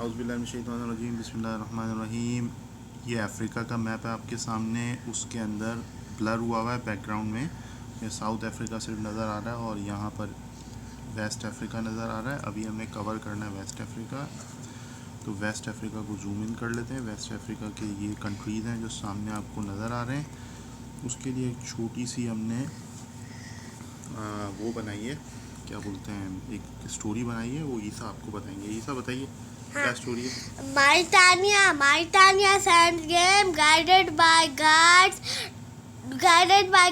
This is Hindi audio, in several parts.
औज़ुबिल्लाहिमिनश्शैतानिर्रजीम बिस्मिल्लाहिर्रहमानिर्रहीम। ये अफ़्रीका का मैप है आपके सामने। उसके अंदर ब्लर हुआ हुआ है बैकग्राउंड में, ये साउथ अफ्रीका सिर्फ नज़र आ रहा है और यहाँ पर वेस्ट अफ्रीका नज़र आ रहा है। अभी हमें कवर करना है वेस्ट अफ्रीका, तो वेस्ट अफ्रीका को जूम इन कर लेते हैं। वेस्ट अफ्रीका के ये कंट्रीज़ हैं जो सामने आपको नज़र आ रहे हैं। उसके लिए एक छोटी सी हमने वो बनाई है, क्या बोलते हैं, एक स्टोरी बनाई है, वो ईसा आपको बताएंगे। ईसा बताइए क्या स्टोरी है। Mauritania sends game guided by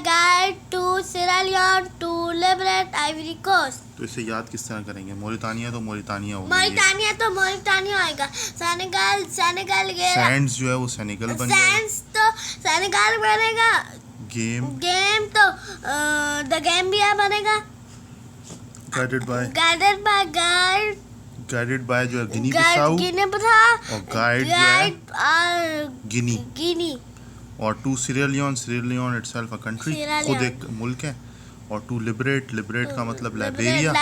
guide to Sierra Leone to liberate Ivory Coast। तो इसे याद किस तरह करेंगे? मोरितानिया तो मोरितानिया होगा, मोरितानिया होगा। सेनेगल सैंड्स जो है वो सेनेगल बन जाएगा, सैंड्स तो सेनेगल बनेगा। गेम तो द गैम्बिया बनेगा। गाइडेड बाय जो है गिनी बिसाऊ, और गाइड जो है गिनी, और to Syria Leone itself a country, खुद एक मुल्क है। और टू लिबरेट का मतलब लाइबेरिया,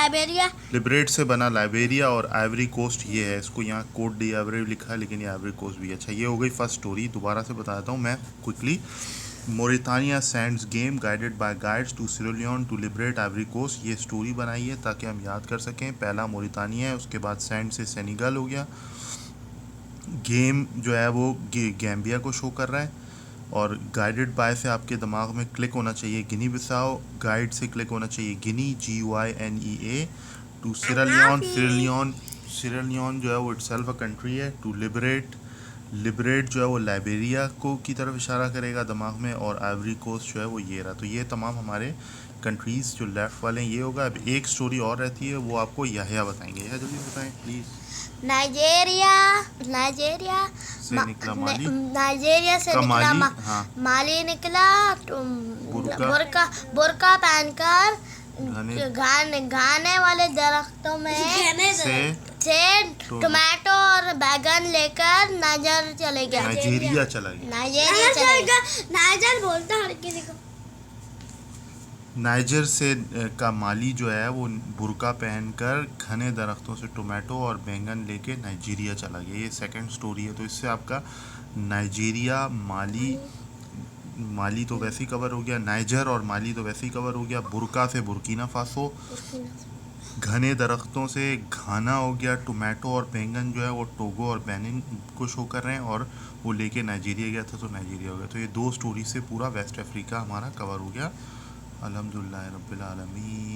लिबरेट से बना लाइबेरिया। और आइवरी कोस्ट ये है, इसको यहाँ कोट डी आइवरी लिखा है लेकिन ये आइवरी कोस्ट भी। अच्छा, ये हो गई फर्स्ट स्टोरी। दोबारा से बता देता हूँ मैं quickly. Mauritania sends game guided by guides to Syria Leone to liberate Ivory Coast. ये स्टोरी बनाई है ताकि हम याद कर सकें। पहला मोरितानिया है, उसके बाद सेंड से सेनेगल हो गया। गेम जो है वो गैम्बिया को शो कर रहा है, और गाइडेड बाय से आपके दिमाग में क्लिक होना चाहिए गिनी बिसाओ, गाइड से क्लिक होना चाहिए गिनी GYNEA, टू सीरिया लियोन जो है वो इटसेल्फ अ कंट्री है। टू लिबरेट जो है वो लाइबेरिया को की तरफ इशारा करेगा दिमाग में, और आइवरी कोस्ट जो है वो ये रहा। तो ये तमाम हमारे कंट्रीज़ जो लेफ़्ट वाले हैं ये होगा। अब एक स्टोरी और रहती है, वो आपको याह्या बताएंगे। याह्या जल्दी बताएं प्लीज़। नाइजीरिया से निकला माली, माली निकला। बुरका पहनकर घाने वाले दरख्तों में से टमाटो और बैगन लेकर नाइजीरिया चला गया। नाइजर बोलता हर किसी को। नाइजर से का माली जो है वो बुरका पहनकर घने दरख्तों से टोमेटो और बैंगन लेके नाइजीरिया चला गया। ये सेकंड स्टोरी है। तो इससे आपका नाइजीरिया, माली तो वैसे ही कवर हो गया, नाइजर और माली तो वैसे ही कवर हो गया। बुरका से बुर्किना फासो, घने दरख्तों से घाना हो गया। टोमेटो और बैंगन जो है वो टोगो और बेनिन को शो कर रहे हैं, और वो लेके नाइजीरिया गया था तो नाइजीरिया हो गया। तो ये दो स्टोरी से पूरा वेस्ट अफ्रीका हमारा कवर हो गया। अल्हम्दुलिल्लाह रब्बिल आलमीन।